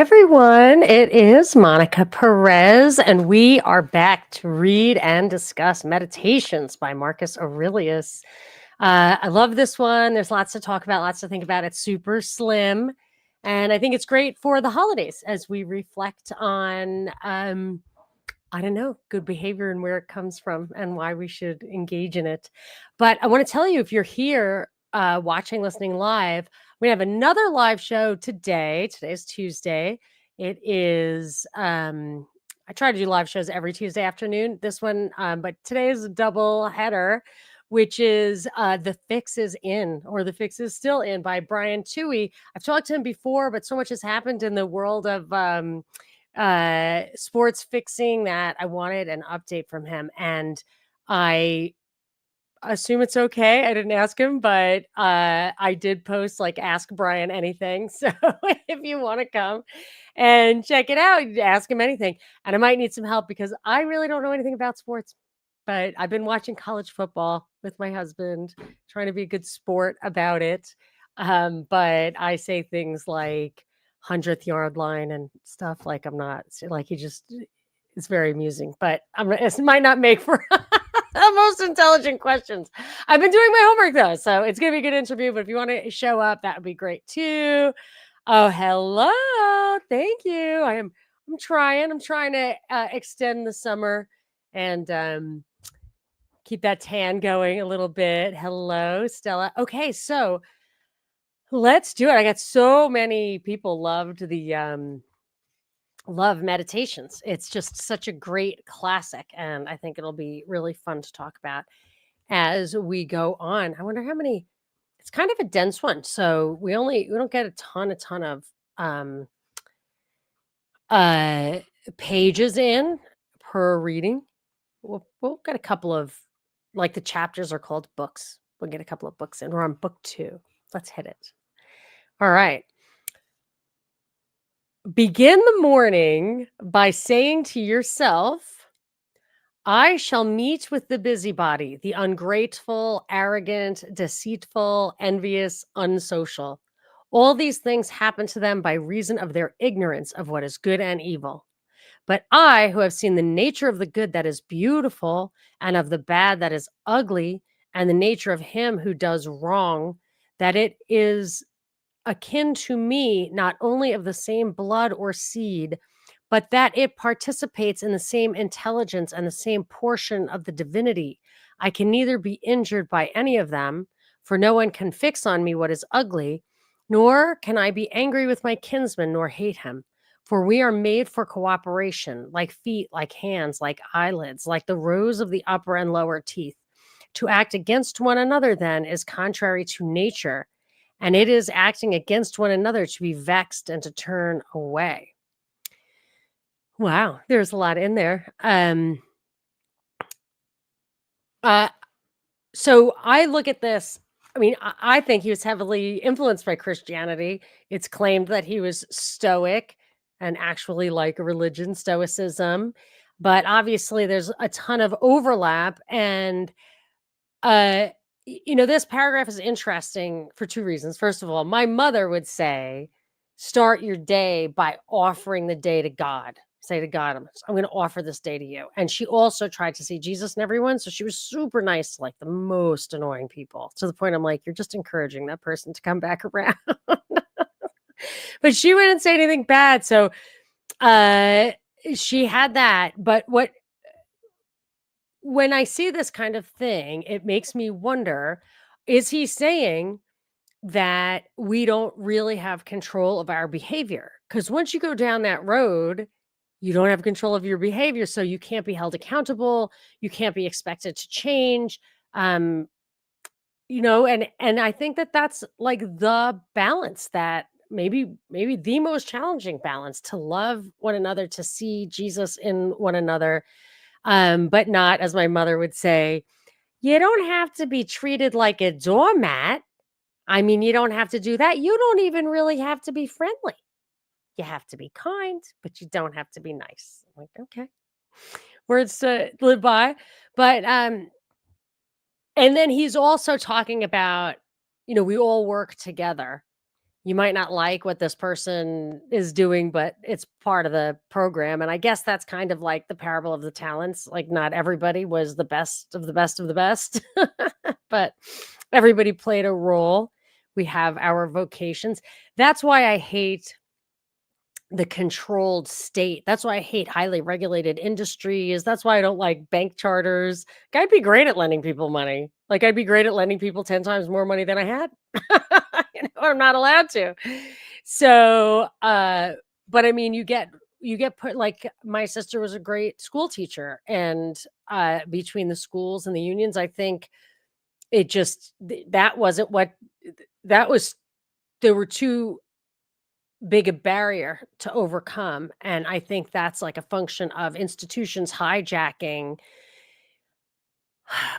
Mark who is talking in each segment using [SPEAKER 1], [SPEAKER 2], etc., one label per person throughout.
[SPEAKER 1] everyone. It is Monica Perez, and we are back to read and discuss Meditations by Marcus Aurelius. I love this one. There's lots to talk about, lots to think about. It's super slim, and I think it's great for the holidays as we reflect on, I don't know, good behavior and where it comes from and why we should engage in it. But I want to tell you, if you're here watching, listening live, we have another live show today. Today's Tuesday. It is, I try to do live shows every Tuesday afternoon. This one, but today is a double header, which is The Fix is In, or The Fix is Still In by Brian Toohey. I've talked to him before, but so much has happened in the world of sports fixing that I wanted an update from him. And I assume it's okay. I didn't ask him, but I did post like ask Brian anything. So if you want to come and check it out, ask him anything. And I might need some help because I really don't know anything about sports. But I've been watching college football with my husband, trying to be a good sport about it. But I say things like 100th yard line and stuff like I'm not like he just it's very amusing, but it might not make for the most intelligent questions. I've been doing my homework though, so it's gonna be a good interview. But if you want to show up, that would be great too. Oh, hello. Thank you. I'm trying. I'm trying to extend the summer and keep that tan going a little bit. Hello, Stella. Okay, so let's do it. I got so many people loved the love Meditations. It's just such a great classic, and I think it'll be really fun to talk about as we go on. I wonder how many. It's kind of a dense one, so we don't get a ton of um uh pages in per reading. We'll get a couple of, like, the chapters are called books. We'll get a couple of books in. We're on book 2. Let's hit it. All right. Begin the morning by saying to yourself, I shall meet with the busybody, the ungrateful, arrogant, deceitful, envious, unsocial. All these things happen to them by reason of their ignorance of what is good and evil. But I, who have seen the nature of the good that is beautiful and of the bad that is ugly, and the nature of him who does wrong, that it is akin to me, not only of the same blood or seed, but that it participates in the same intelligence and the same portion of the divinity. I can neither be injured by any of them, for no one can fix on me what is ugly, nor can I be angry with my kinsman, nor hate him. For we are made for cooperation, like feet, like hands, like eyelids, like the rows of the upper and lower teeth. To act against one another, then, is contrary to nature, and it is acting against one another to be vexed and to turn away. Wow, there's a lot in there. Uh, so I look at this. I mean, I think he was heavily influenced by Christianity. It's claimed that he was Stoic and actually like a religion, Stoicism. But obviously, there's a ton of overlap. And, this paragraph is interesting for 2 reasons. First of all, my mother would say, start your day by offering the day to God. Say to God, I'm going to offer this day to you. And she also tried to see Jesus in everyone. So she was super nice to like the most annoying people, to the point I'm like, you're just encouraging that person to come back around. But she wouldn't say anything bad. So she had that. But when I see this kind of thing, it makes me wonder, is he saying that we don't really have control of our behavior? Because once you go down that road, you don't have control of your behavior, so you can't be held accountable. You can't be expected to change. And I think that that's like the balance that maybe the most challenging balance, to love one another, to see Jesus in one another, but not, as my mother would say, you don't have to be treated like a doormat. I mean, you don't have to do that. You don't even really have to be friendly. You have to be kind, but you don't have to be nice. I'm like, okay. Words to live by. But and then he's also talking about, we all work together. You might not like what this person is doing, but it's part of the program, and I guess that's kind of like the parable of the talents, like, not everybody was the best of the best of the best, but everybody played a role. We have our vocations. That's why I hate the controlled state. That's why I hate highly regulated industries. That's why I don't like bank charters. Like, I'd be great at lending people money. Like, I'd be great at lending people 10 times more money than I had. I'm not allowed to. So, but I mean, you get put, like, my sister was a great school teacher, and between the schools and the unions, I think it just that wasn't what that was. There were too big a barrier to overcome, and I think that's like a function of institutions hijacking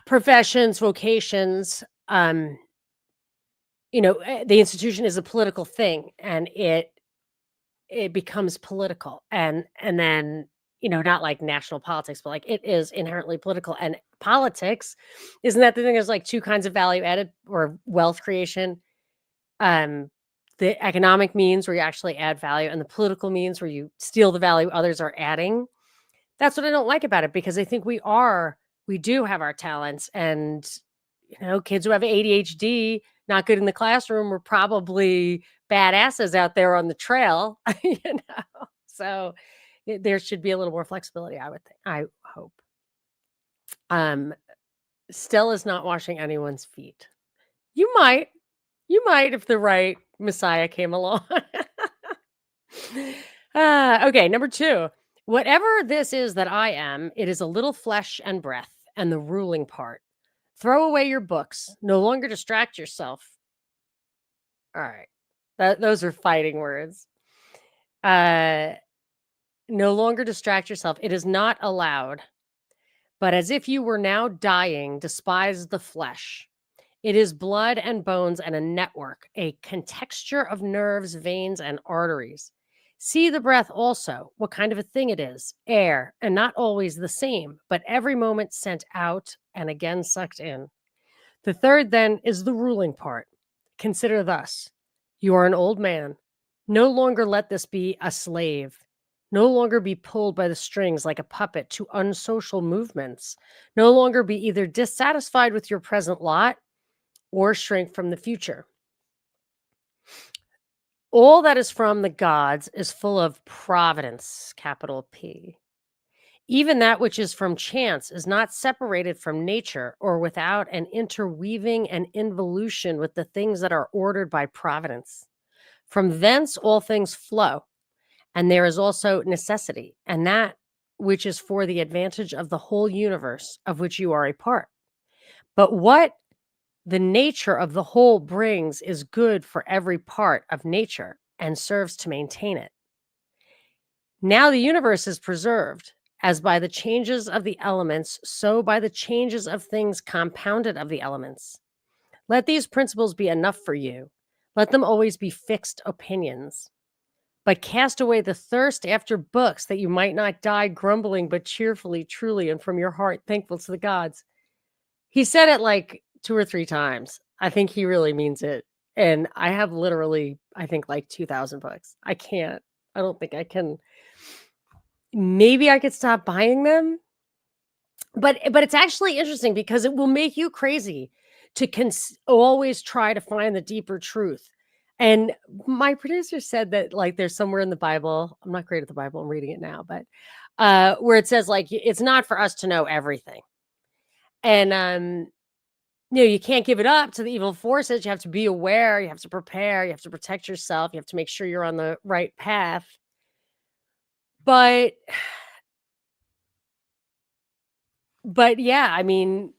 [SPEAKER 1] professions, vocations. The institution is a political thing, and it becomes political, and then, not like national politics, but like it is inherently political. And politics, isn't that the thing? There's like two kinds of value added or wealth creation. um the economic means where you actually add value, and the political means where you steal the value others are adding. That's what I don't like about it, because I think we do have our talents, and kids who have ADHD, not good in the classroom, were probably badasses out there on the trail. So there should be a little more flexibility, I would think. I hope. um Stella's not washing anyone's feet. You might you might if the right messiah came along. Okay, number 2. Whatever this is that I am, it is a little flesh and breath, and the ruling part. Throw away your books. No longer distract yourself. All right. Those are fighting words. No longer distract yourself. It is not allowed. But as if you were now dying, despise the flesh. It is blood and bones and a network, a contexture of nerves, veins, and arteries. See the breath also, what kind of a thing it is, air, and not always the same, but every moment sent out and again sucked in. The third, then, is the ruling part. Consider thus: you are an old man. No longer let this be a slave. No longer be pulled by the strings like a puppet to unsocial movements. No longer be either dissatisfied with your present lot or shrink from the future. All that is from the gods is full of providence, capital P. Even that which is from chance is not separated from nature or without an interweaving and involution with the things that are ordered by providence. From thence all things flow, and there is also necessity, and that which is for the advantage of the whole universe, of which you are a part. But what the nature of the whole brings is good for every part of nature and serves to maintain it. Now the universe is preserved, as by the changes of the elements, so by the changes of things compounded of the elements. Let these principles be enough for you. Let them always be fixed opinions. But cast away the thirst after books, that you might not die grumbling, but cheerfully, truly, and from your heart thankful to the gods. He said it like 2 or 3 times. I think he really means it. And I have literally, I think, like 2,000 books. I don't think I can. Maybe I could stop buying them. But it's actually interesting, because it will make you crazy to always try to find the deeper truth. And my producer said that, like, there's somewhere in the Bible. I'm not great at the Bible. I'm reading it now, but where it says, like, it's not for us to know everything. And you can't give it up to the evil forces. You have to be aware. You have to prepare. You have to protect yourself. You have to make sure you're on the right path. But yeah, I mean,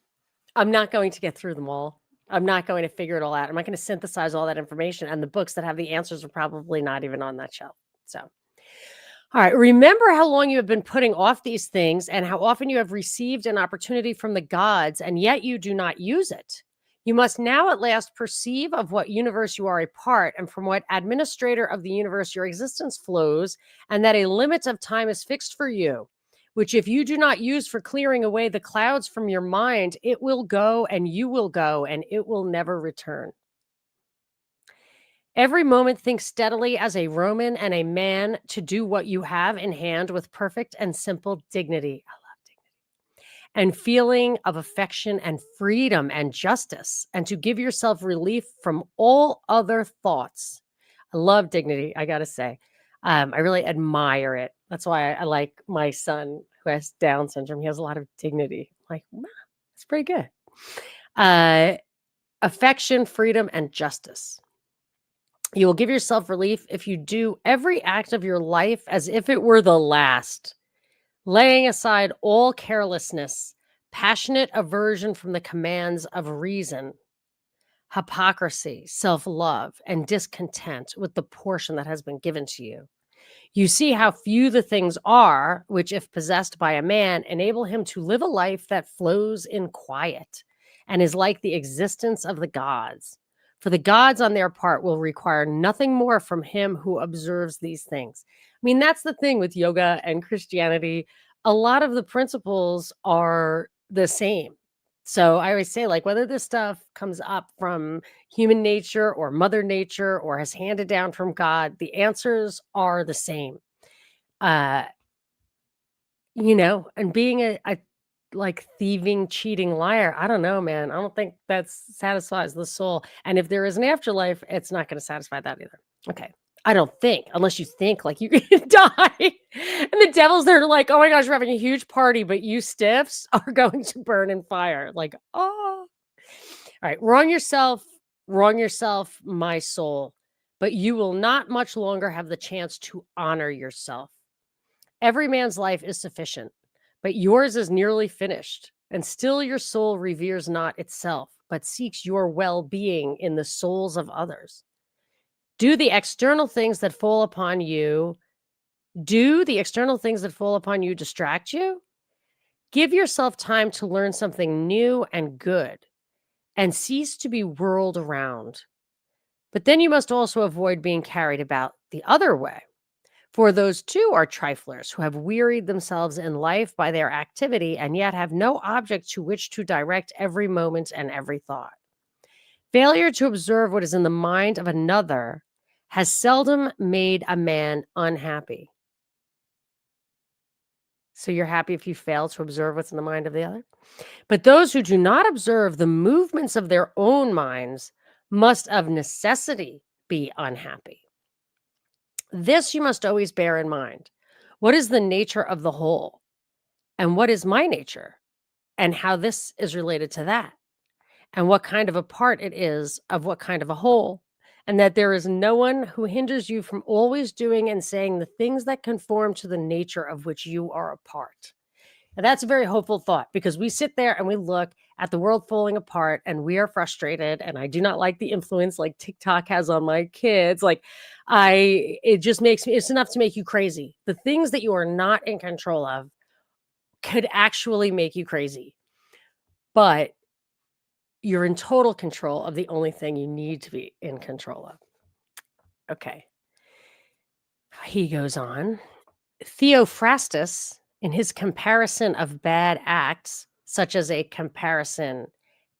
[SPEAKER 1] I'm not going to get through them all. I'm not going to figure it all out. I'm not going to synthesize all that information. And the books that have the answers are probably not even on that shelf. So, all right. Remember how long you have been putting off these things, and how often you have received an opportunity from the gods, and yet you do not use it. You must now at last perceive of what universe you are a part, and from what administrator of the universe your existence flows, and that a limit of time is fixed for you, which if you do not use for clearing away the clouds from your mind, it will go, and you will go, and it will never return. Every moment think steadily as a Roman and a man to do what you have in hand with perfect and simple dignity. I love dignity. And feeling of affection and freedom and justice, and to give yourself relief from all other thoughts. I love dignity, I gotta say. I really admire it. That's why I like my son who has Down syndrome. He has a lot of dignity. I'm like, wow, that's pretty good. Uh, Affection, freedom, and justice. You will give yourself relief if you do every act of your life as if it were the last, laying aside all carelessness, passionate aversion from the commands of reason, hypocrisy, self love, and discontent with the portion that has been given to you. You see how few the things are, which, if possessed by a man, enable him to live a life that flows in quiet and is like the existence of the gods. For the gods, on their part, will require nothing more from him who observes these things. I mean, that's the thing with yoga and Christianity. A lot of the principles are the same. So I always say, like, whether this stuff comes up from human nature or mother nature or has handed down from God, the answers are the same. Uh, and being a like thieving, cheating liar, I don't know, man. I don't think that satisfies the soul. And if there is an afterlife, it's not going to satisfy that either. Okay. I don't think, unless you think like you can die. And the devil's there to like, oh my gosh, we're having a huge party, but you stiffs are going to burn in fire. Like, oh. All right, wrong yourself, my soul, but you will not much longer have the chance to honor yourself. Every man's life is sufficient, but yours is nearly finished, and still your soul reveres not itself, but seeks your well being in the souls of others. Do the external things that fall upon you, distract you? Give yourself time to learn something new and good, and cease to be whirled around. But then you must also avoid being carried about the other way. For those too are triflers who have wearied themselves in life by their activity and yet have no object to which to direct every moment and every thought. Failure to observe what is in the mind of another has seldom made a man unhappy. So you're happy if you fail to observe what's in the mind of the other? But those who do not observe the movements of their own minds must of necessity be unhappy. This you must always bear in mind. What is the nature of the whole? And what is my nature? And how this is related to that? And what kind of a part it is of what kind of a whole? And that there is no one who hinders you from always doing and saying the things that conform to the nature of which you are a part. And that's a very hopeful thought, because we sit there and we look at the world falling apart and we are frustrated. And I do not like the influence like TikTok has on my kids. It just makes me, it's enough to make you crazy. The things that you are not in control of could actually make you crazy, but you're in total control of the only thing you need to be in control of. Okay. He goes on. Theophrastus, in his comparison of bad acts, such as a comparison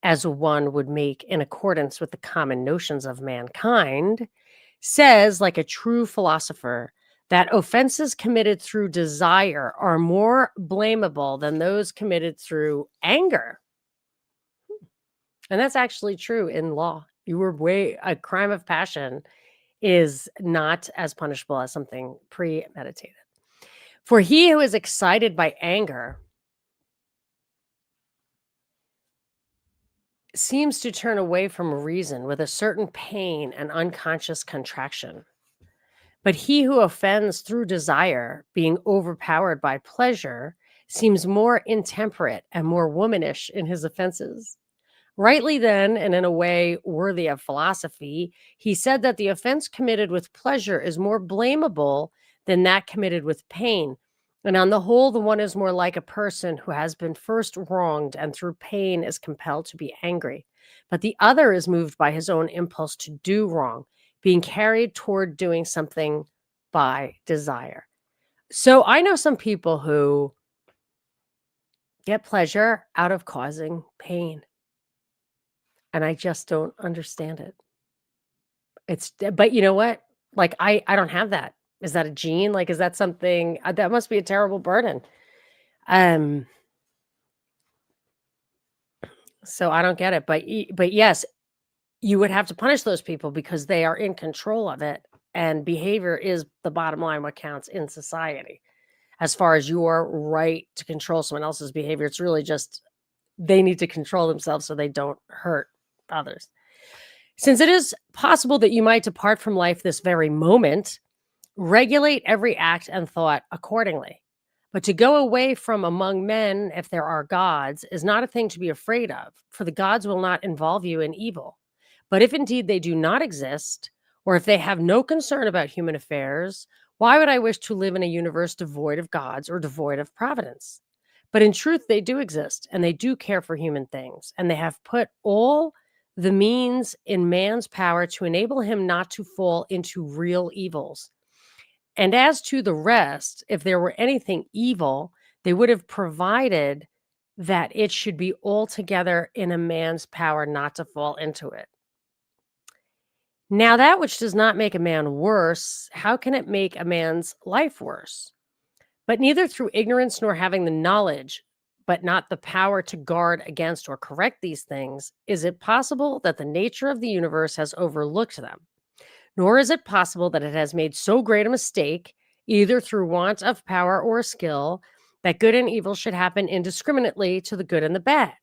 [SPEAKER 1] as one would make in accordance with the common notions of mankind, says, like a true philosopher, that offenses committed through desire are more blamable than those committed through anger. And that's actually true in law. A crime of passion is not as punishable as something premeditated. For he who is excited by anger seems to turn away from reason with a certain pain and unconscious contraction. But he who offends through desire, being overpowered by pleasure, seems more intemperate and more womanish in his offenses. Rightly then, and in a way worthy of philosophy, he said that the offense committed with pleasure is more blamable than that committed with pain. And on the whole, the one is more like a person who has been first wronged and through pain is compelled to be angry. But the other is moved by his own impulse to do wrong, being carried toward doing something by desire. So I know some people who get pleasure out of causing pain. And I just don't understand it. But you know what? Like, I don't have that. Is that a gene? Like, is that something that must be a terrible burden. Um, so I don't get it. But yes, you would have to punish those people because they are in control of it, and behavior is the bottom line, what counts in society. As far as your right to control someone else's behavior, it's really just they need to control themselves so they don't hurt others. Since it is possible that you might depart from life this very moment, regulate every act and thought accordingly. But to go away from among men, if there are gods, is not a thing to be afraid of, for the gods will not involve you in evil. But if indeed they do not exist, or if they have no concern about human affairs, why would I wish to live in a universe devoid of gods or devoid of providence? But in truth, they do exist, and they do care for human things, and they have put all the means in man's power to enable him not to fall into real evils. And as to the rest, if there were anything evil, they would have provided that it should be altogether in a man's power not to fall into it. Now, that which does not make a man worse, how can it make a man's life worse? But neither through ignorance nor having the knowledge, but not the power to guard against or correct these things, is it possible that the nature of the universe has overlooked them. Nor is it possible that it has made so great a mistake, either through want of power or skill, that good and evil should happen indiscriminately to the good and the bad.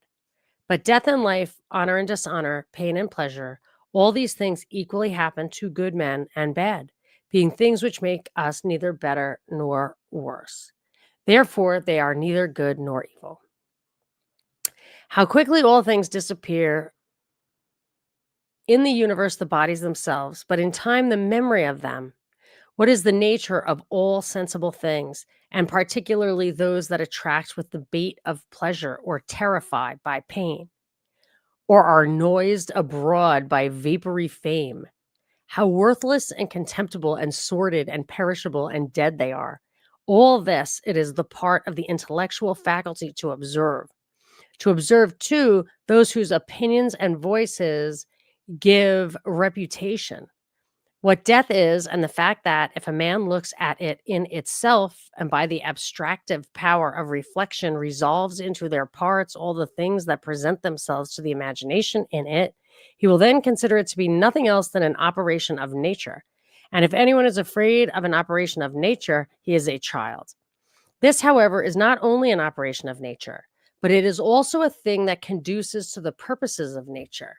[SPEAKER 1] But death and life, honor and dishonor, pain and pleasure, all these things equally happen to good men and bad, being things which make us neither better nor worse. Therefore, they are neither good nor evil. How quickly all things disappear in the universe, the bodies themselves, but in time, the memory of them. What is the nature of all sensible things, and particularly those that attract with the bait of pleasure or terrify by pain, or are noised abroad by vapory fame? How worthless and contemptible and sordid and perishable and dead they are. All this, it is the part of the intellectual faculty to observe. To observe, too, those whose opinions and voices give reputation. What death is, and the fact that if a man looks at it in itself and by the abstractive power of reflection resolves into their parts all the things that present themselves to the imagination in it, he will then consider it to be nothing else than an operation of nature. And if anyone is afraid of an operation of nature, he is a child. This, however, is not only an operation of nature, but it is also a thing that conduces to the purposes of nature.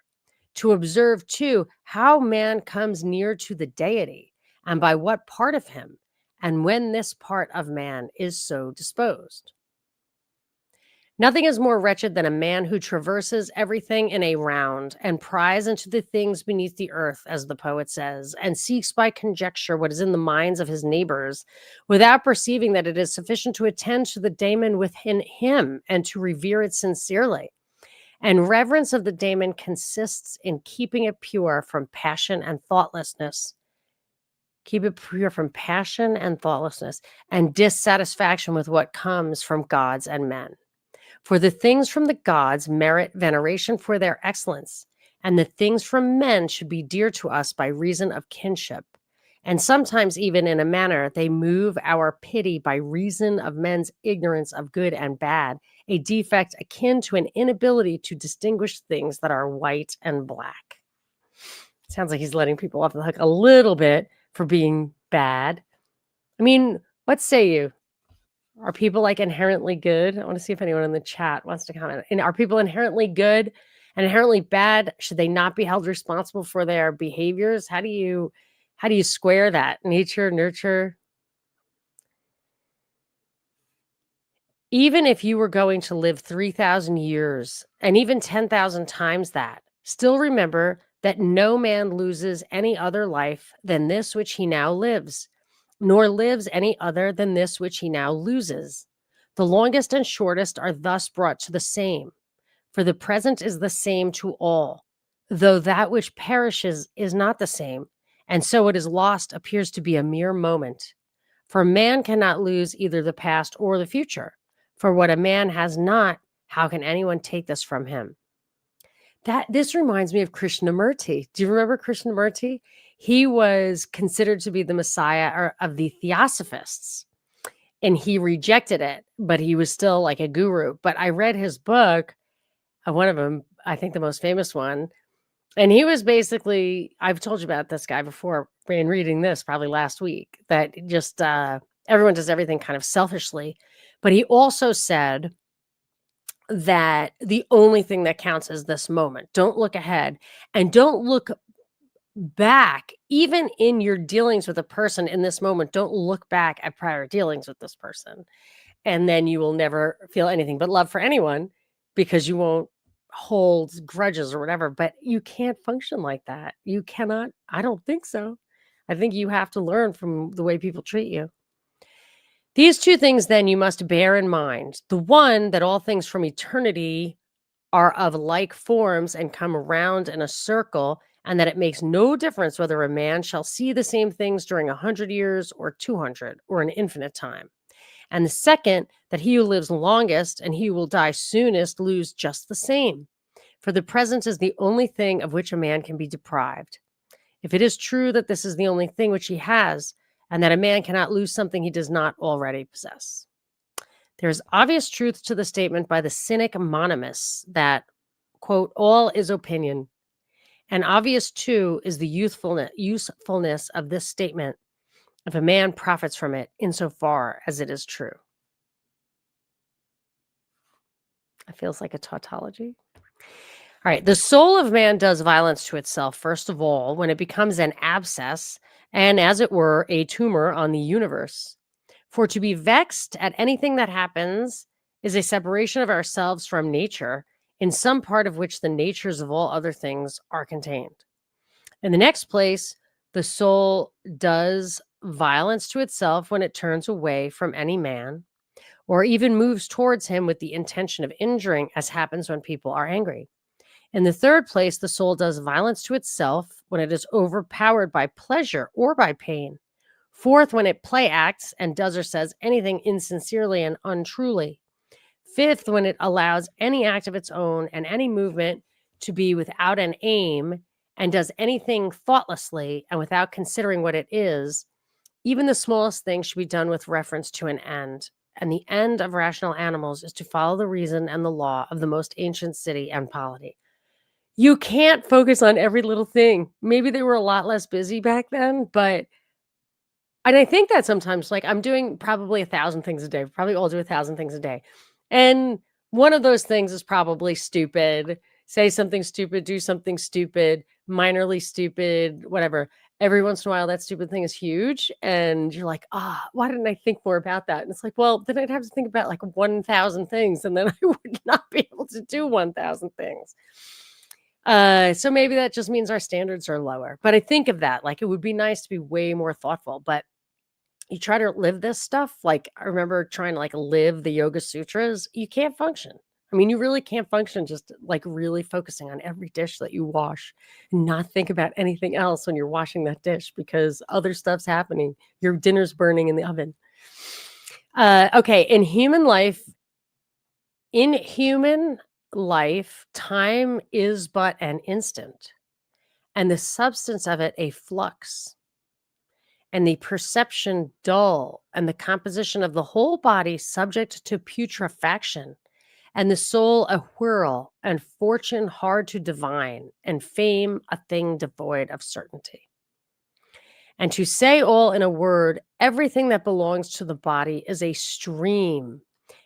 [SPEAKER 1] To observe, too, how man comes near to the deity, and by what part of him, and when this part of man is so disposed. Nothing is more wretched than a man who traverses everything in a round, and pries into the things beneath the earth, as the poet says, and seeks by conjecture what is in the minds of his neighbors, without perceiving that it is sufficient to attend to the daemon within him, and to revere it sincerely. And reverence of the daemon consists in keeping it pure from passion and thoughtlessness. Keep it pure from passion and thoughtlessness, and dissatisfaction with what comes from gods and men. For the things from the gods merit veneration for their excellence, and the things from men should be dear to us by reason of kinship. And sometimes, even in a manner, they move our pity by reason of men's ignorance of good and bad, a defect akin to an inability to distinguish things that are white and black. Sounds like he's letting people off the hook a little bit for being bad. I mean, what say you? Are people like inherently good? I want to see if anyone in the chat wants to comment. And are people inherently good and inherently bad? Should they not be held responsible for their behaviors? How do you square that? Nature, nurture. Even if you were going to live 3,000 years and even 10,000 times that, still remember that no man loses any other life than this which he now lives, nor lives any other than this which he now loses. The longest and shortest are thus brought to the same, for the present is the same to all, though that which perishes is not the same, and so what is lost appears to be a mere moment. For man cannot lose either the past or the future. For what a man has not, how can anyone take this from him? This reminds me of Krishnamurti. Do you remember Krishnamurti? He was considered to be the Messiah of the Theosophists, and he rejected it, but he was still like a guru. But I read his book, one of them, I think the most famous one, and he was basically, I've told you about this guy before in reading this probably last week, that just everyone does everything kind of selfishly. But he also said that the only thing that counts is this moment. Don't look ahead and don't look back. Even in your dealings with a person in this moment, don't look back at prior dealings with this person. And then you will never feel anything but love for anyone because you won't hold grudges or whatever. But you can't function like that. You cannot. I don't think so. I think you have to learn from the way people treat you. These two things, then, you must bear in mind. The one, that all things from eternity are of like forms and come around in a circle, and that it makes no difference whether a man shall see the same things during 100 years or 200 or an infinite time. And the second, that he who lives longest and he who will die soonest lose just the same. For the present is the only thing of which a man can be deprived. If it is true that this is the only thing which he has, and that a man cannot lose something he does not already possess. There is obvious truth to the statement by the cynic Monimus that, quote, all is opinion. And obvious, too, is the usefulness of this statement if a man profits from it insofar as it is true. It feels like a tautology. All right. The soul of man does violence to itself, first of all, when it becomes an abscess and, as it were, a tumor on the universe. For to be vexed at anything that happens is a separation of ourselves from nature, in some part of which the natures of all other things are contained. In the next place, the soul does violence to itself when it turns away from any man, or even moves towards him with the intention of injuring, as happens when people are angry. In the third place, the soul does violence to itself when it is overpowered by pleasure or by pain. Fourth, when it play acts and does or says anything insincerely and untruly. Fifth, when it allows any act of its own and any movement to be without an aim and does anything thoughtlessly and without considering what it is. Even the smallest thing should be done with reference to an end. And the end of rational animals is to follow the reason and the law of the most ancient city and polity. You can't focus on every little thing. Maybe they were a lot less busy back then, but and I think that sometimes, like, I'm doing probably 1,000 things a day. We probably all do 1,000 things a day. And one of those things is probably stupid. Say something stupid, do something stupid, minorly stupid, whatever. Every once in a while, that stupid thing is huge. And you're like, why didn't I think more about that? And it's like, well, then I'd have to think about like 1,000 things. And then I would not be able to do 1,000 things. So maybe that just means our standards are lower. But I think of that, like, it would be nice to be way more thoughtful. But you try to live this stuff, like, I remember trying to, like, live the Yoga Sutras, you can't function. I mean, you really can't function just, like, really focusing on every dish that you wash and not think about anything else when you're washing that dish because other stuff's happening. Your dinner's burning in the oven. Okay, in human life, time is but an instant, and the substance of it a flux, and the perception dull, and the composition of the whole body subject to putrefaction, and the soul a whirl, and fortune hard to divine, and fame a thing devoid of certainty. And to say all in a word, everything that belongs to the body is a stream,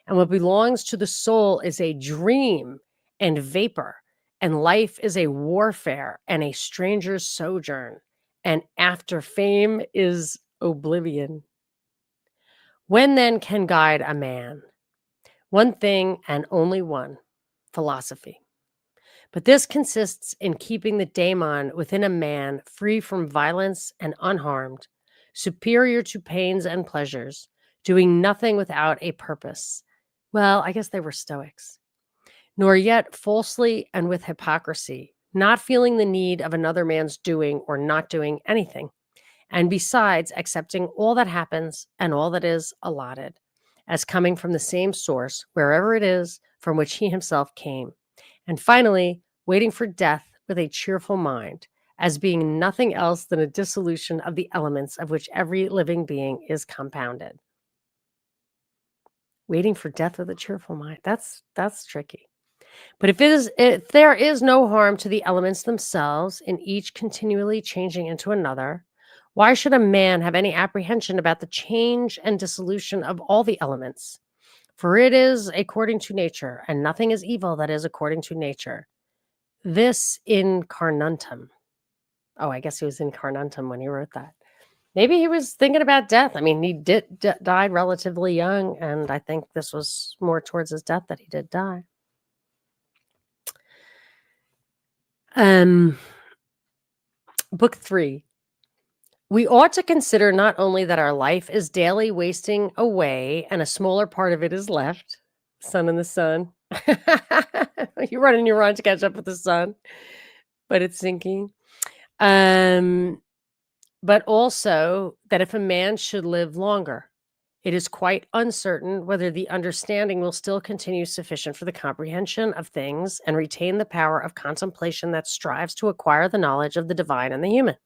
[SPEAKER 1] and what belongs to the soul is a dream and vapor, and life is a warfare and a stranger's sojourn, and after fame is oblivion. When then can guide a man? One thing and only one, philosophy. But this consists in keeping the daemon within a man free from violence and unharmed, superior to pains and pleasures, doing nothing without a purpose. Well, I guess they were Stoics. Nor yet falsely and with hypocrisy, not feeling the need of another man's doing or not doing anything, and besides accepting all that happens and all that is allotted as coming from the same source, wherever it is from which he himself came. And finally, waiting for death with a cheerful mind, as being nothing else than a dissolution of the elements of which every living being is compounded. Waiting for death with a cheerful mind. That's tricky. But if there is no harm to the elements themselves, in each continually changing into another, why should a man have any apprehension about the change and dissolution of all the elements? For it is according to nature, and nothing is evil that is according to nature. This incarnantum. Oh, I guess he was incarnantum when he wrote that. Maybe he was thinking about death. I mean, he died relatively young, and I think this was more towards his death that he did die. Book 3. We ought to consider not only that our life is daily wasting away and a smaller part of it is left, sun in the sun. You're running your run to catch up with the sun, but it's sinking. But also that if a man should live longer, it is quite uncertain whether the understanding will still continue sufficient for the comprehension of things and retain the power of contemplation that strives to acquire the knowledge of the divine and the human.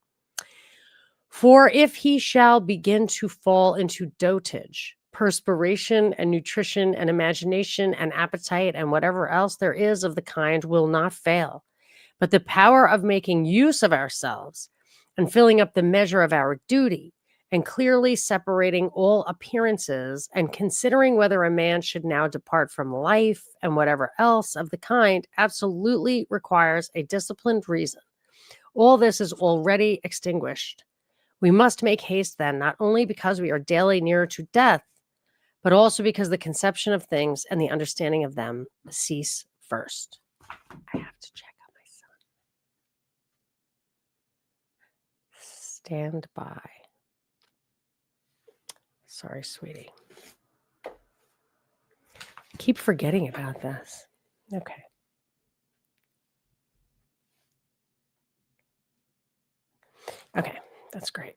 [SPEAKER 1] For if he shall begin to fall into dotage, perspiration and nutrition and imagination and appetite and whatever else there is of the kind will not fail. But the power of making use of ourselves and filling up the measure of our duty and clearly separating all appearances and considering whether a man should now depart from life and whatever else of the kind absolutely requires a disciplined reason. All this is already extinguished. We must make haste then, not only because we are daily nearer to death, but also because the conception of things and the understanding of them cease first. I have to check on my son. Stand by. Sorry, sweetie. Keep forgetting about this. Okay. Okay, that's great.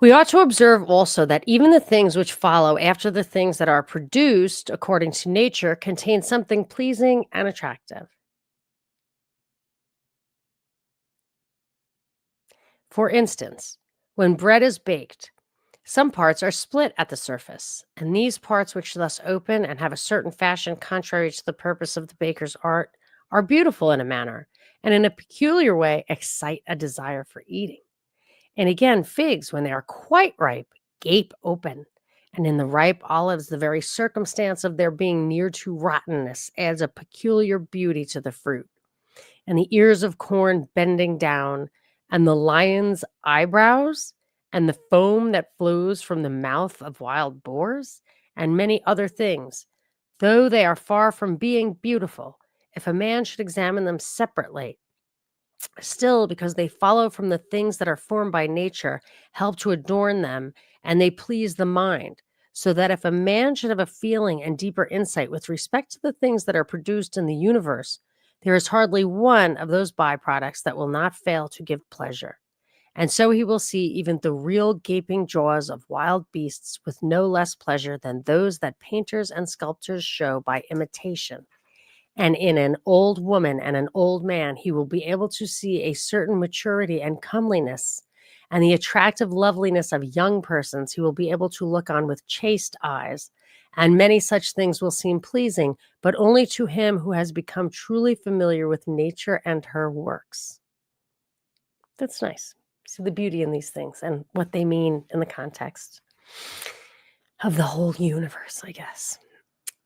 [SPEAKER 1] We ought to observe also that even the things which follow after the things that are produced according to nature contain something pleasing and attractive. For instance, when bread is baked, some parts are split at the surface, and these parts which thus open and have a certain fashion contrary to the purpose of the baker's art are beautiful in a manner, and in a peculiar way excite a desire for eating. And again, figs, when they are quite ripe, gape open. And in the ripe olives, the very circumstance of their being near to rottenness adds a peculiar beauty to the fruit. And the ears of corn bending down, and the lion's eyebrows, and the foam that flows from the mouth of wild boars, and many other things, though they are far from being beautiful, if a man should examine them separately, still, because they follow from the things that are formed by nature, help to adorn them, and they please the mind. So that if a man should have a feeling and deeper insight with respect to the things that are produced in the universe, there is hardly one of those byproducts that will not fail to give pleasure. And so he will see even the real gaping jaws of wild beasts with no less pleasure than those that painters and sculptors show by imitation. And in an old woman and an old man, he will be able to see a certain maturity and comeliness, and the attractive loveliness of young persons he will be able to look on with chaste eyes. And many such things will seem pleasing, but only to him who has become truly familiar with nature and her works. That's nice. See the beauty in these things and what they mean in the context of the whole universe, I guess.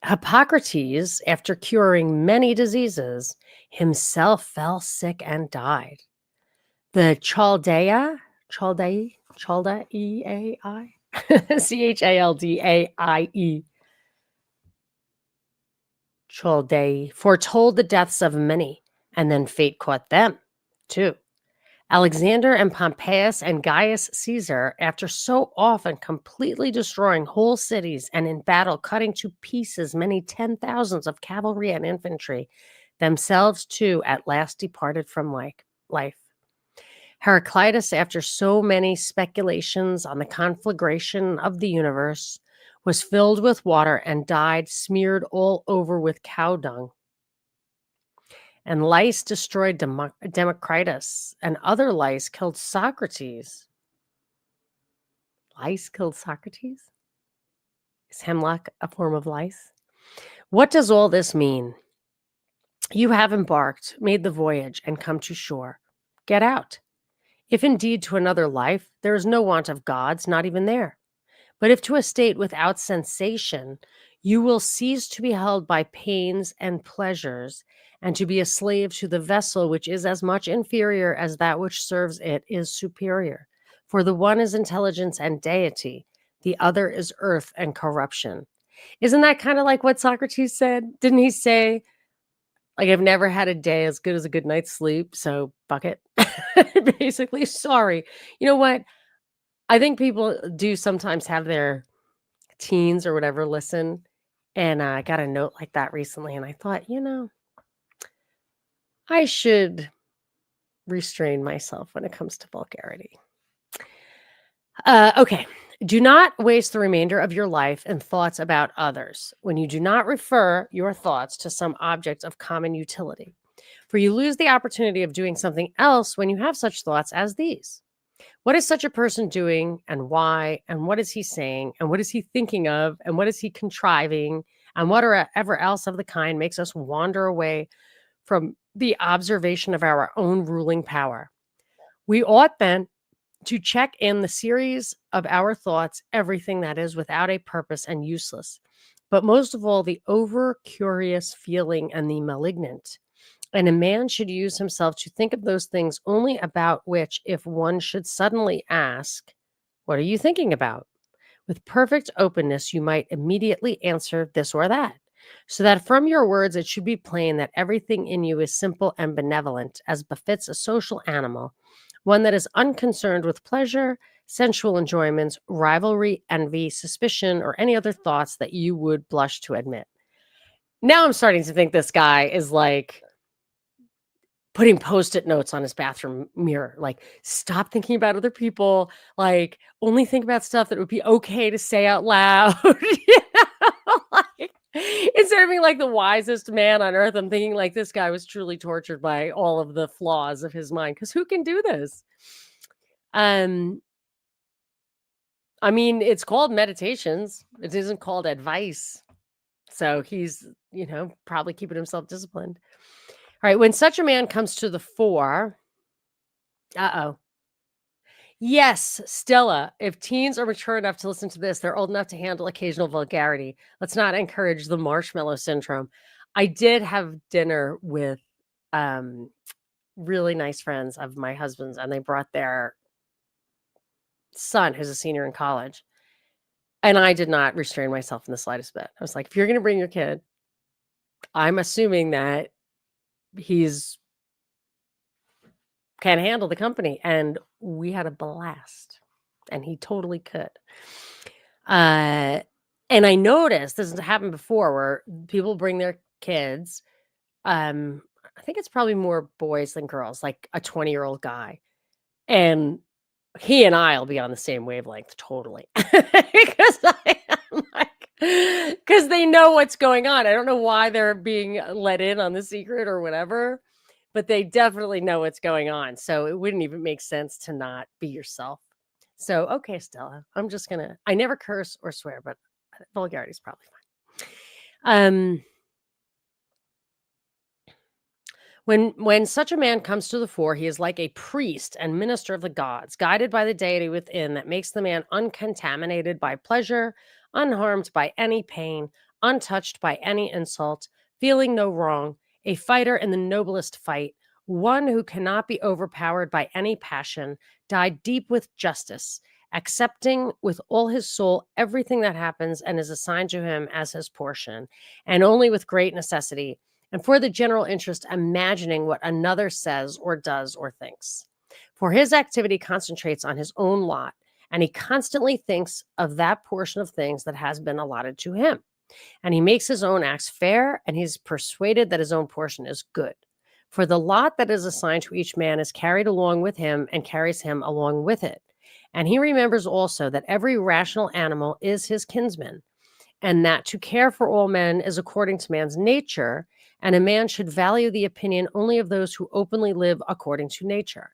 [SPEAKER 1] Hippocrates, after curing many diseases, himself fell sick and died. The Chaldai, Chaldaie, Chaldai, foretold the deaths of many, and then fate caught them, too. Alexander and Pompeius and Gaius Caesar, after so often completely destroying whole cities and in battle cutting to pieces many 10,000s of cavalry and infantry, themselves too at last departed from life. Heraclitus, after so many speculations on the conflagration of the universe, was filled with water and died smeared all over with cow dung. And lice destroyed Democritus, and other lice killed Socrates. Lice killed Socrates? Is hemlock a form of lice? What does all this mean? You have embarked, made the voyage, and come to shore. Get out. If indeed to another life, there is no want of gods, not even there. But if to a state without sensation, you will cease to be held by pains and pleasures, and to be a slave to the vessel which is as much inferior as that which serves it is superior. For the one is intelligence and deity, the other is earth and corruption. Isn't that kind of like what Socrates said? Didn't he say, like, I've never had a day as good as a good night's sleep, so fuck it. Basically, sorry. You know what? I think people do sometimes have their teens or whatever listen, and I got a note like that recently, and I thought, I should restrain myself when it comes to vulgarity. Okay. Do not waste the remainder of your life in thoughts about others when you do not refer your thoughts to some object of common utility, for you lose the opportunity of doing something else when you have such thoughts as these. What is such a person doing, and why, and what is he saying, and what is he thinking of, and what is he contriving, and whatever else of the kind makes us wander away from the observation of our own ruling power? We ought then to check in the series of our thoughts everything that is without a purpose and useless, but most of all the over curious feeling and the malignant. And a man should use himself to think of those things only about which, if one should suddenly ask, "What are you thinking about?" with perfect openness, you might immediately answer this or that, so that from your words it should be plain that everything in you is simple and benevolent, as befits a social animal, one that is unconcerned with pleasure, sensual enjoyments, rivalry, envy, suspicion, or any other thoughts that you would blush to admit. Now I'm starting to think this guy is like putting post-it notes on his bathroom mirror, like, stop thinking about other people, like, only think about stuff that would be okay to say out loud. Like, instead of being like the wisest man on earth, I'm thinking like this guy was truly tortured by all of the flaws of his mind, because who can do this? Um, I mean, it's called meditations. It isn't called advice. So he's, probably keeping himself disciplined. All right, when such a man comes to the fore, uh-oh. Yes, Stella, if teens are mature enough to listen to this, they're old enough to handle occasional vulgarity. Let's not encourage the marshmallow syndrome. I did have dinner with um, really nice friends of my husband's, and they brought their son, who's a senior in college. And I did not restrain myself in the slightest bit. I was like, if you're going to bring your kid, I'm assuming that he's can handle the company. And we had a blast, and he totally could. And I noticed this has happened before where people bring their kids. I think it's probably more boys than girls, like a 20-year-old guy. And he and I will be on the same wavelength totally. Because because they know what's going on. I don't know why they're being let in on the secret or whatever, but they definitely know what's going on. So it wouldn't even make sense to not be yourself. So, okay, Stella, I never curse or swear, but vulgarity is probably fine. When such a man comes to the fore, he is like a priest and minister of the gods, guided by the deity within, that makes the man uncontaminated by pleasure, unharmed by any pain, untouched by any insult, feeling no wrong, a fighter in the noblest fight, one who cannot be overpowered by any passion, dyed deep with justice, accepting with all his soul everything that happens and is assigned to him as his portion, and only with great necessity, and for the general interest, imagining what another says or does or thinks. For his activity concentrates on his own lot, and he constantly thinks of that portion of things that has been allotted to him. And he makes his own acts fair, and he's persuaded that his own portion is good. For the lot that is assigned to each man is carried along with him and carries him along with it. And he remembers also that every rational animal is his kinsman, and that to care for all men is according to man's nature, and a man should value the opinion only of those who openly live according to nature.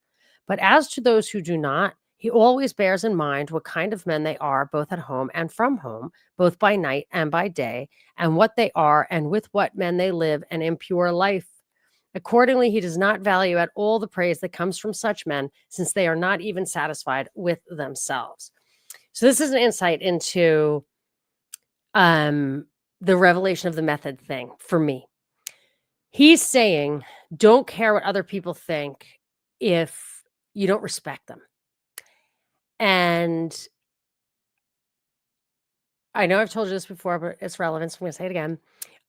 [SPEAKER 1] But as to those who do not, he always bears in mind what kind of men they are, both at home and from home, both by night and by day, and what they are, and with what men they live an impure life. Accordingly, he does not value at all the praise that comes from such men, since they are not even satisfied with themselves. So this is an insight into the revelation of the method thing for me. He's saying, don't care what other people think if you don't respect them. And I know I've told you this before, but it's relevant, so I'm going to say it again.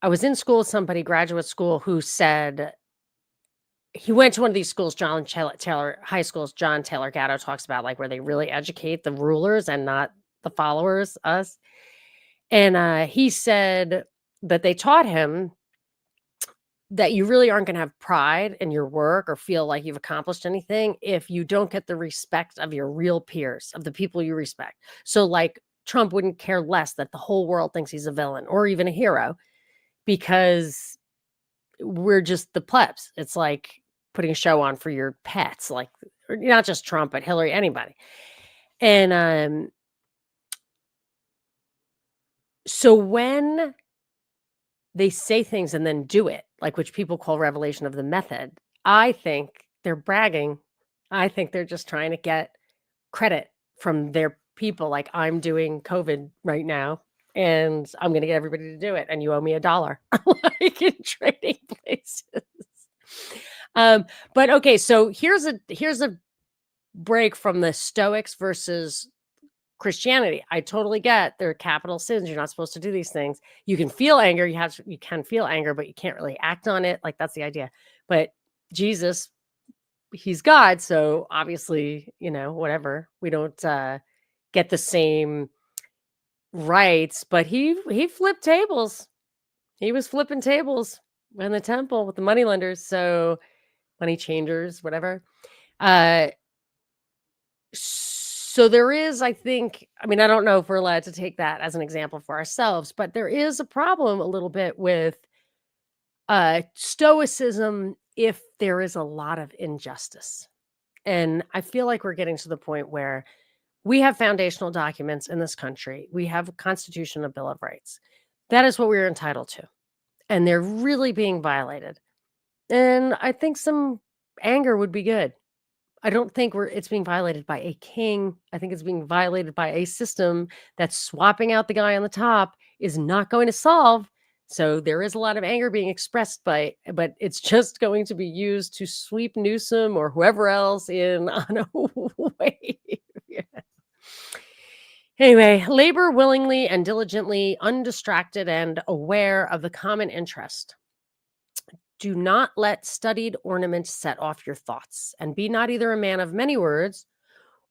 [SPEAKER 1] I was in school with somebody, graduate school, who said he went to one of these schools, John Taylor high schools. John Taylor Gatto talks about, like, where they really educate the rulers and not the followers, us. And he said that they taught him that you really aren't going to have pride in your work or feel like you've accomplished anything if you don't get the respect of your real peers, of the people you respect. So, like, Trump wouldn't care less that the whole world thinks he's a villain or even a hero, because we're just the plebs. It's like putting a show on for your pets, like, not just Trump, but Hillary, anybody. And so when they say things and then do it, like, which people call revelation of the method, I think they're bragging. I think they're just trying to get credit from their people. Like, I'm doing COVID right now, and I'm going to get everybody to do it, and you owe me $1, like in trading places. But okay, so here's a break from the Stoics versus Christianity. I totally get they're capital sins. You're not supposed to do these things. You can feel anger. You can feel anger, but you can't really act on it. Like, that's the idea. But Jesus, he's God, so obviously, whatever. We don't get the same rights, but he flipped tables. He was flipping tables in the temple with the moneylenders, so money changers, whatever. So there is, I think, I mean, I don't know if we're allowed to take that as an example for ourselves, but there is a problem a little bit with Stoicism if there is a lot of injustice. And I feel like we're getting to the point where we have foundational documents in this country. We have a Constitution, a Bill of Rights. That is what we're entitled to. And they're really being violated. And I think some anger would be good. I don't think it's being violated by a king. I think it's being violated by a system that swapping out the guy on the top is not going to solve. So there is a lot of anger being expressed but it's just going to be used to sweep Newsom or whoever else in on a wave. Yeah. Anyway, labor willingly and diligently, undistracted and aware of the common interest. Do not let studied ornament set off your thoughts, and be not either a man of many words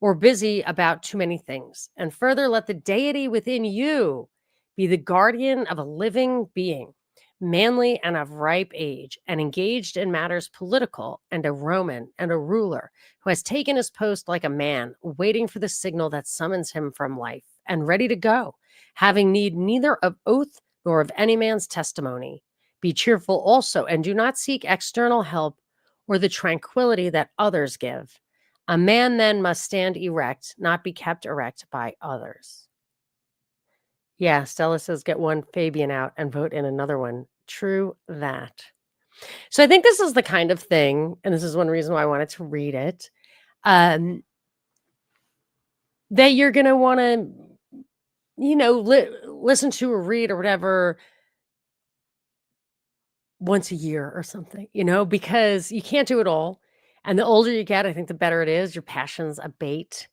[SPEAKER 1] or busy about too many things. And further, let the deity within you be the guardian of a living being, manly and of ripe age, and engaged in matters political, and a Roman and a ruler, who has taken his post like a man, waiting for the signal that summons him from life, and ready to go, having need neither of oath nor of any man's testimony. Be cheerful also, and do not seek external help or the tranquility that others give. A man then must stand erect, not be kept erect by others. Yeah, Stella says get one Fabian out and vote in another one. True that. So I think this is the kind of thing, and this is one reason why I wanted to read it, that you're going to want to, listen to or read or whatever once a year or something, because you can't do it all. And the older you get, I think the better it is. Your passions abate.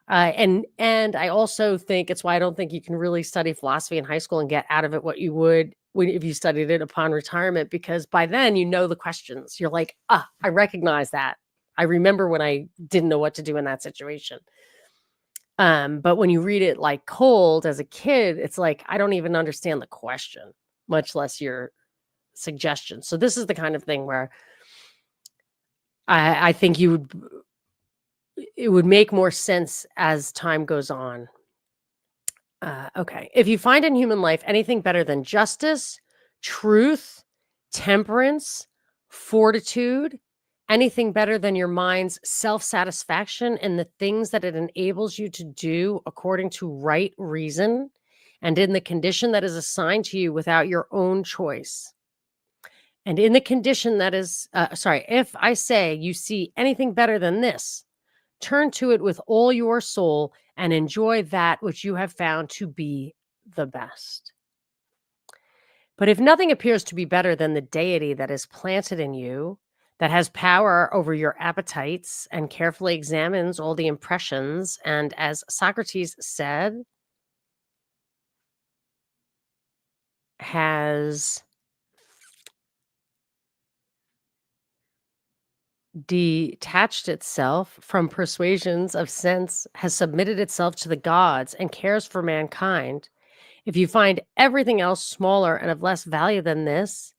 [SPEAKER 1] And I also think it's why I don't think you can really study philosophy in high school and get out of it what you would if you studied it upon retirement, because by then the questions. You're like, I recognize that. I remember when I didn't know what to do in that situation. But when you read it like cold as a kid, it's like, I don't even understand the question, much less your suggestion. So this is the kind of thing where I think it would make more sense as time goes on Okay. If you find in human life anything better than justice, truth, temperance, fortitude, anything better than your mind's self satisfaction and the things that it enables you to do according to right reason and in the condition that is assigned to you without your own choice. And in the condition that is, if I say you see anything better than this, turn to it with all your soul and enjoy that which you have found to be the best. But if nothing appears to be better than the deity that is planted in you, that has power over your appetites and carefully examines all the impressions, and as Socrates said, has detached itself from persuasions of sense, has submitted itself to the gods, and cares for mankind. If you find everything else smaller and of less value than this,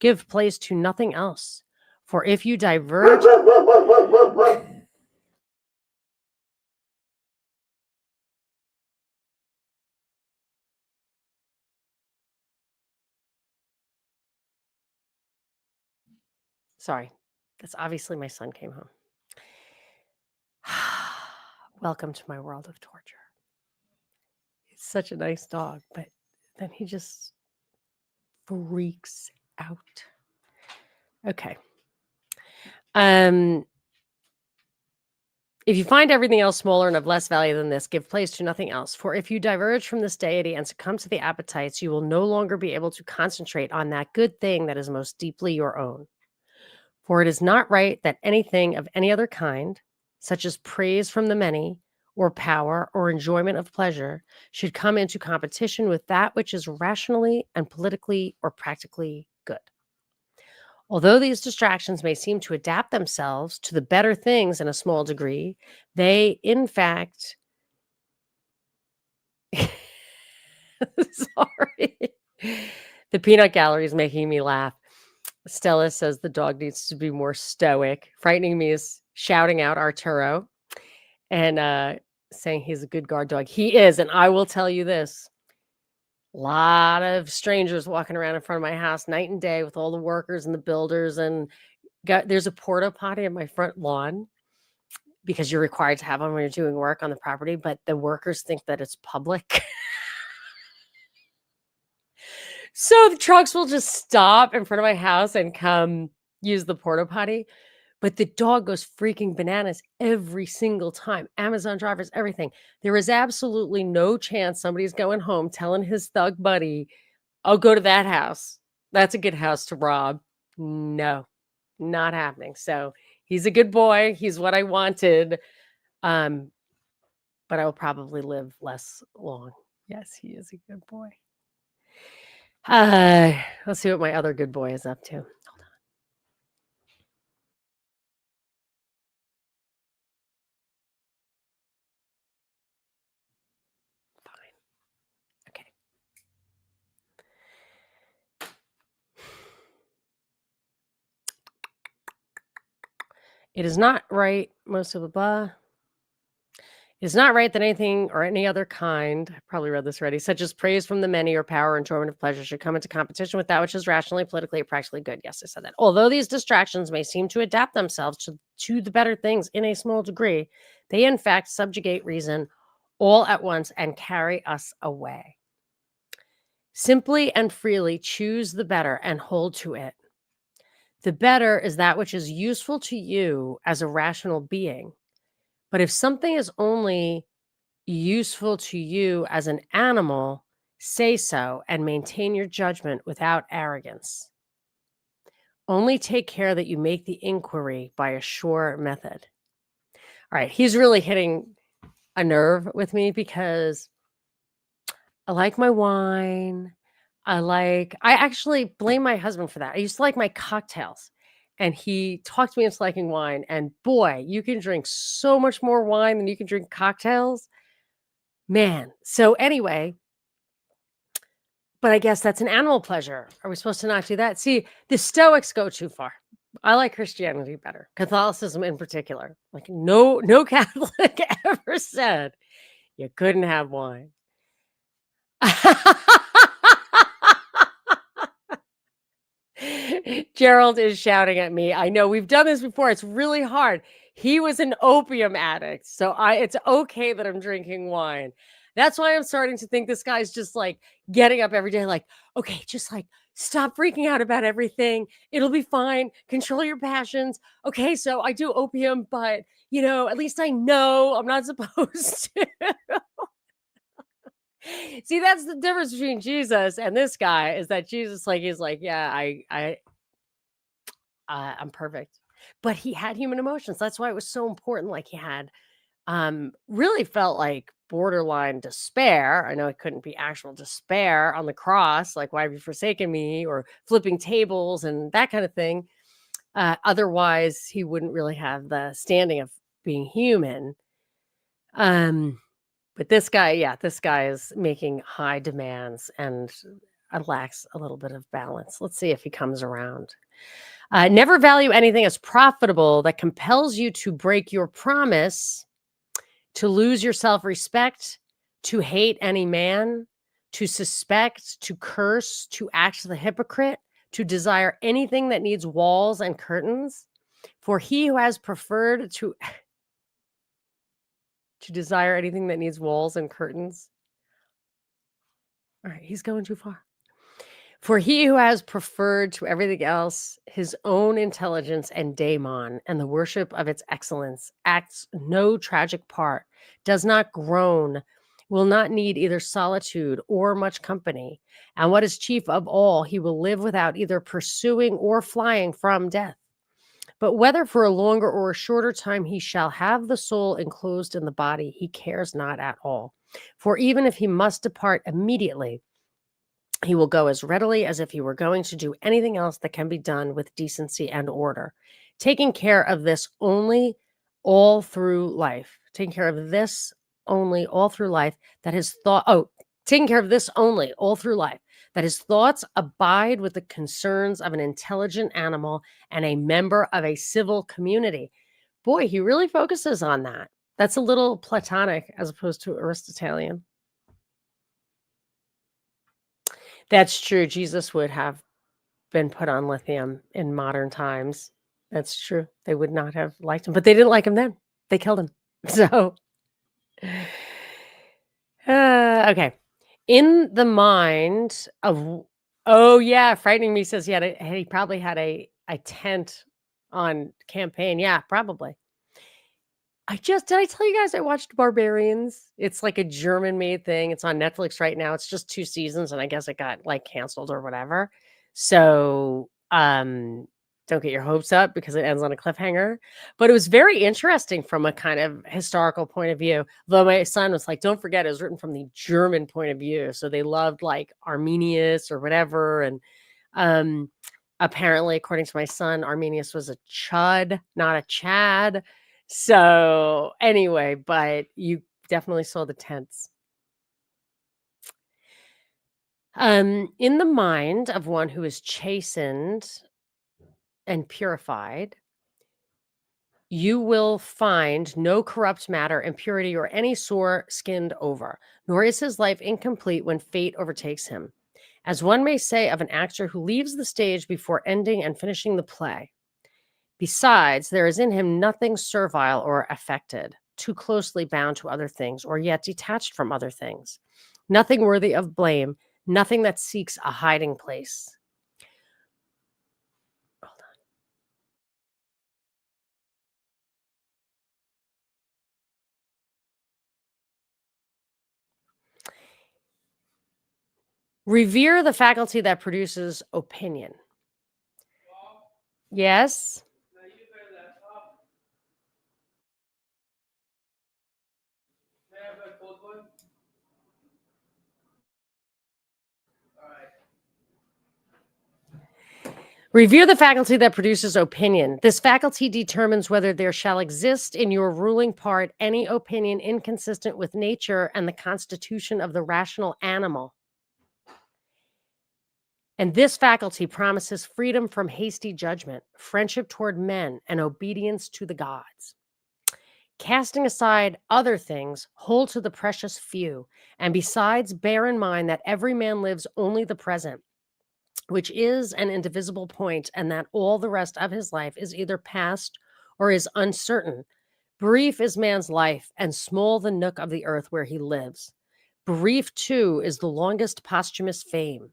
[SPEAKER 1] give place to nothing else. For if you diverge, sorry, that's obviously my son came home. Welcome to my world of torture. He's such a nice dog, but then he just freaks out. Okay. If you find everything else smaller and of less value than this, give place to nothing else. For if you diverge from this deity and succumb to the appetites, you will no longer be able to concentrate on that good thing that is most deeply your own. For it is not right that anything of any other kind, such as praise from the many, or power, or enjoyment of pleasure, should come into competition with that which is rationally and politically or practically good. Although these distractions may seem to adapt themselves to the better things in a small degree, they, in fact, sorry. The peanut gallery is making me laugh. Stella says the dog needs to be more stoic. Frightening me is shouting out Arturo and saying he's a good guard dog. He is, and I will tell you this. A lot of strangers walking around in front of my house night and day with all the workers and the builders, and there's a porta potty in my front lawn because you're required to have one when you're doing work on the property, but the workers think that it's public. So the trucks will just stop in front of my house and come use the porta potty. But the dog goes freaking bananas every single time. Amazon drivers, everything. There is absolutely no chance somebody's going home telling his thug buddy, "I'll go to that house. That's a good house to rob." No, not happening. So he's a good boy. He's what I wanted. Um, but I will probably live less long. Yes, he is a good boy. Let's see what my other good boy is up to. Hold on. Fine. Okay. It is not right, most of the blah. It is not right that anything or any other kind, I probably read this already, such as praise from the many or power, enjoyment of pleasure, should come into competition with that which is rationally, politically, or practically good. Yes, I said that. Although these distractions may seem to adapt themselves to the better things in a small degree, they in fact subjugate reason all at once and carry us away. Simply and freely choose the better and hold to it. The better is that which is useful to you as a rational being. But if something is only useful to you as an animal, say so and maintain your judgment without arrogance. Only take care that you make the inquiry by a sure method. All right, he's really hitting a nerve with me because I like my wine. I actually blame my husband for that. I used to like my cocktails, and he talked me into liking wine. And boy, you can drink so much more wine than you can drink cocktails. Man. So anyway, but I guess that's an animal pleasure. Are we supposed to not do that? See, the Stoics go too far. I like Christianity better, Catholicism in particular. Like no Catholic ever said you couldn't have wine. Gerald is shouting at me. I know we've done this before. It's really hard. He was an opium addict. So it's okay that I'm drinking wine. That's why I'm starting to think this guy's just like getting up every day, like, okay, just like stop freaking out about everything. It'll be fine. Control your passions. Okay, so I do opium, but at least I know I'm not supposed to. See, that's the difference between Jesus and this guy is that Jesus, like, he's like, yeah, I'm perfect. But he had human emotions. That's why it was so important. Like he had really felt like borderline despair. I know it couldn't be actual despair on the cross, like why have you forsaken me, or flipping tables and that kind of thing. Otherwise, he wouldn't really have the standing of being human. Um, but this guy, yeah, this guy is making high demands and lacks a little bit of balance. Let's see if he comes around. Never value anything as profitable that compels you to break your promise, to lose your self respect, to hate any man, to suspect, to curse, to act the hypocrite, to desire anything that needs walls and curtains. For he who has preferred to desire anything that needs walls and curtains. All right, he's going too far. For he who has preferred to everything else his own intelligence and daemon and the worship of its excellence, acts no tragic part, does not groan, will not need either solitude or much company. And what is chief of all, he will live without either pursuing or flying from death. But whether for a longer or a shorter time he shall have the soul enclosed in the body, he cares not at all. For even if he must depart immediately, he will go as readily as if he were going to do anything else that can be done with decency and order, taking care of this only all through life, taking care of this only all through life, that his taking care of this only all through life, that his thoughts abide with the concerns of an intelligent animal and a member of a civil community. Boy, he really focuses on that. That's a little Platonic as opposed to Aristotelian. That's true. Jesus would have been put on lithium in modern times. That's true. They would not have liked him, but they didn't like him then. They killed him. So, okay. In the mind of, oh yeah, frightening me says he probably had a tent on campaign. Yeah, probably. Did I tell you guys I watched Barbarians? It's like a German made thing. It's on Netflix right now. It's just 2 seasons and I guess it got like canceled or whatever. So, don't get your hopes up because it ends on a cliffhanger. But it was very interesting from a kind of historical point of view. Though my son was like, don't forget it was written from the German point of view. So they loved like Arminius or whatever. And apparently, according to my son, Arminius was a chud, not a Chad. So anyway, but you definitely saw the tents. In the mind of one who is chastened and purified, you will find no corrupt matter, impurity, or any sore skinned over, nor is his life incomplete when fate overtakes him. As one may say of an actor who leaves the stage before ending and finishing the play. Besides, there is in him nothing servile or affected, too closely bound to other things, or yet detached from other things. Nothing worthy of blame, nothing that seeks a hiding place. Hold on. Revere the faculty that produces opinion. Yes. Revere the faculty that produces opinion. This faculty determines whether there shall exist in your ruling part any opinion inconsistent with nature and the constitution of the rational animal. And this faculty promises freedom from hasty judgment, friendship toward men, and obedience to the gods. Casting aside other things, hold to the precious few. And besides, bear in mind that every man lives only the present, which is an indivisible point, and that all the rest of his life is either past or is uncertain. Brief is man's life, and small the nook of the earth where he lives. Brief, too, is the longest posthumous fame.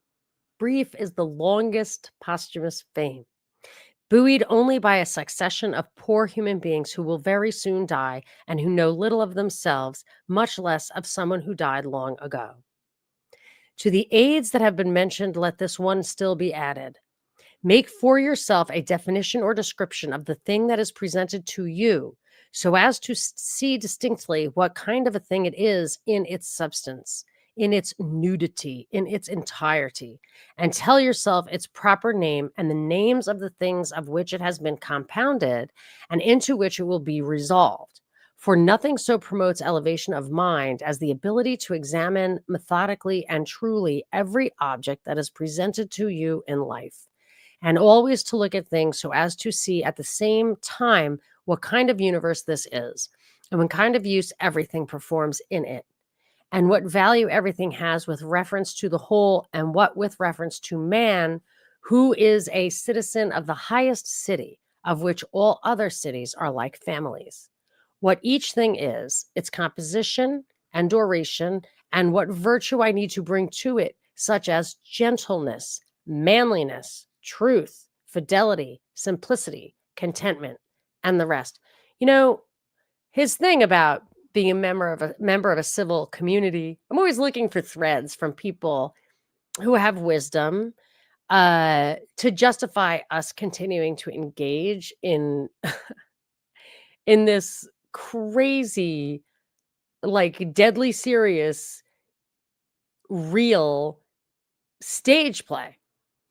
[SPEAKER 1] Brief is the longest posthumous fame, buoyed only by a succession of poor human beings who will very soon die and who know little of themselves, much less of someone who died long ago. To the aids that have been mentioned, let this one still be added. Make for yourself a definition or description of the thing that is presented to you, so as to see distinctly what kind of a thing it is in its substance, in its nudity, in its entirety, and tell yourself its proper name and the names of the things of which it has been compounded and into which it will be resolved. For nothing so promotes elevation of mind as the ability to examine methodically and truly every object that is presented to you in life, and always to look at things so as to see at the same time what kind of universe this is, and what kind of use everything performs in it, and what value everything has with reference to the whole, and what with reference to man, who is a citizen of the highest city, of which all other cities are like families. What each thing is, its composition and duration, and what virtue I need to bring to it, such as gentleness, manliness, truth, fidelity, simplicity, contentment, and the rest. You know, his thing about being a member of a civil community, I'm always looking for threads from people who have wisdom to justify us continuing to engage in this crazy, like deadly serious, real stage play.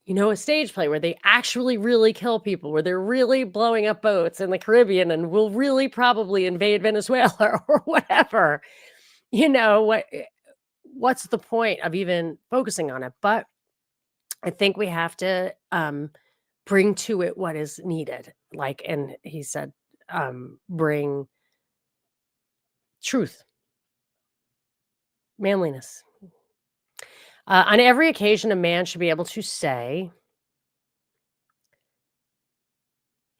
[SPEAKER 1] You know, a stage play where they actually really kill people, where they're really blowing up boats in the Caribbean and will really probably invade Venezuela or whatever. You know, what's the point of even focusing on it? But I think we have to bring to it what is needed. Like, and he said, bring truth, manliness. On every occasion, a man should be able to say,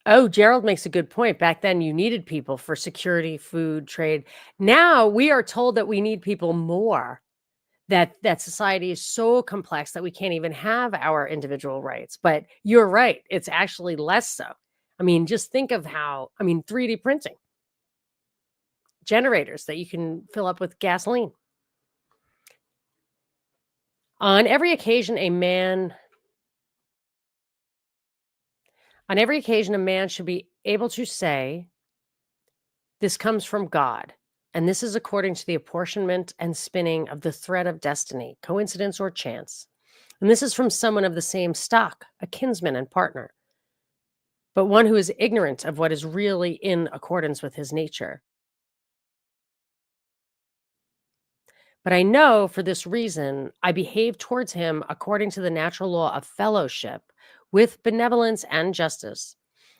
[SPEAKER 1] oh, Gerald makes a good point. Back then, you needed people for security, food, trade. Now we are told that we need people more. That society is so complex that we can't even have our individual rights. But you're right; it's actually less so. I mean, just think of how. I mean, 3D printing, generators that you can fill up with gasoline. On every occasion, a man should be able to say, this comes from God, and this is according to the apportionment and spinning of the thread of destiny, coincidence or chance. And this is from someone of the same stock, a kinsman and partner, but one who is ignorant of what is really in accordance with his nature. But I know for this reason I behave towards him according to the natural law of fellowship, with benevolence and justice.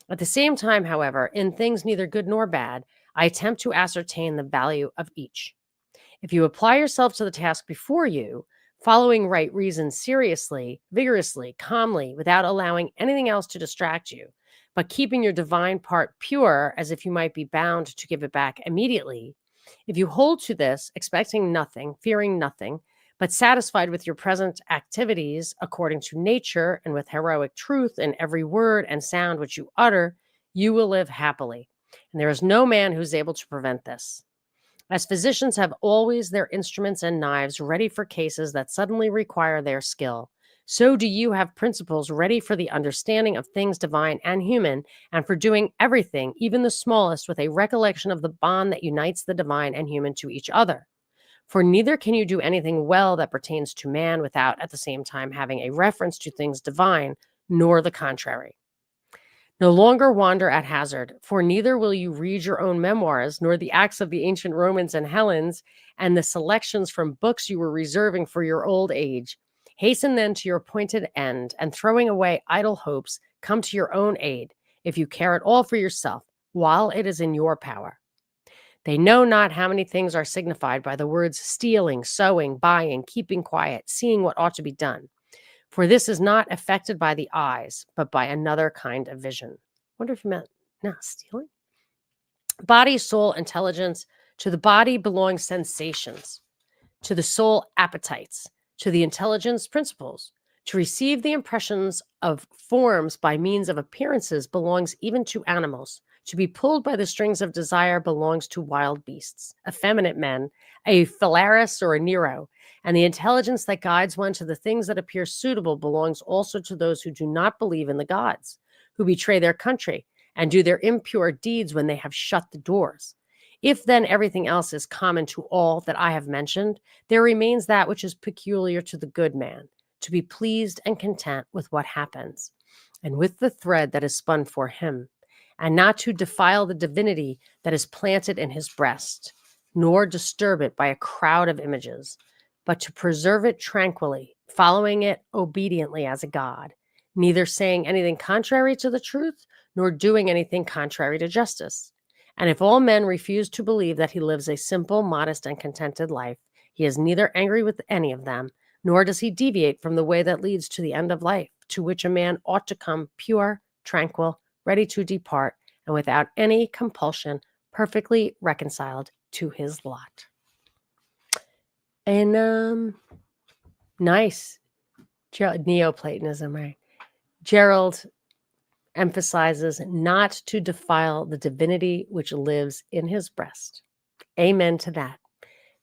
[SPEAKER 1] At the same time, however, in things neither good nor bad, I attempt to ascertain the value of each. If you apply yourself to the task before you, following right reason seriously, vigorously, calmly, without allowing anything else to distract you, but keeping your divine part pure as if you might be bound to give it back immediately, if you hold to this, expecting nothing, fearing nothing, but satisfied with your present activities according to nature and with heroic truth in every word and sound which you utter, you will live happily. And there is no man who's able to prevent this. As physicians have always their instruments and knives ready for cases that suddenly require their skill, so do you have principles ready for the understanding of things divine and human, and for doing everything, even the smallest, with a recollection of the bond that unites the divine and human to each other. For neither can you do anything well that pertains to man without at the same time having a reference to things divine, nor the contrary. No longer wander at hazard, for neither will you read your own memoirs, nor the acts of the ancient Romans and Hellenes, and the selections from books you were reserving for your old age. Hasten then to your appointed end, and throwing away idle hopes, come to your own aid, if you care at all for yourself, while it is in your power. They know not how many things are signified by the words stealing, sowing, buying, keeping quiet, seeing what ought to be done. For this is not affected by the eyes, but by another kind of vision. Wonder if you meant, no, stealing? Body, soul, intelligence. To the body belong sensations, to the soul, appetites, to the intelligence, principles. To receive the impressions of forms by means of appearances belongs even to animals. To be pulled by the strings of desire belongs to wild beasts, effeminate men, a Phalaris or a Nero. And the intelligence that guides one to the things that appear suitable belongs also to those who do not believe in the gods, who betray their country and do their impure deeds when they have shut the doors. If then everything else is common to all that I have mentioned, there remains that which is peculiar to the good man, to be pleased and content with what happens, and with the thread that is spun for him, and not to defile the divinity that is planted in his breast, nor disturb it by a crowd of images, but to preserve it tranquilly, following it obediently as a god, neither saying anything contrary to the truth, nor doing anything contrary to justice. And if all men refuse to believe that he lives a simple, modest, and contented life, he is neither angry with any of them, nor does he deviate from the way that leads to the end of life, to which a man ought to come pure, tranquil, ready to depart, and without any compulsion, perfectly reconciled to his lot. And nice. Neoplatonism, right? Gerald emphasizes not to defile the divinity which lives in his breast. Amen to that.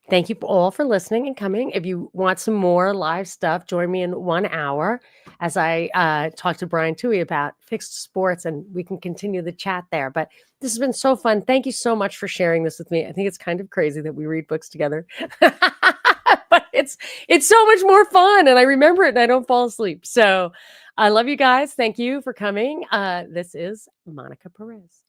[SPEAKER 1] Thank you all for listening and coming. If you want some more live stuff, join me in 1 hour as I talk to Brian Toohey about fixed sports, and we can continue the chat there. But this has been so fun. Thank you so much for sharing this with me. I think it's kind of crazy that we read books together, but it's so much more fun, and I remember it and I don't fall asleep. So I love you guys. Thank you for coming. This is Monica Perez.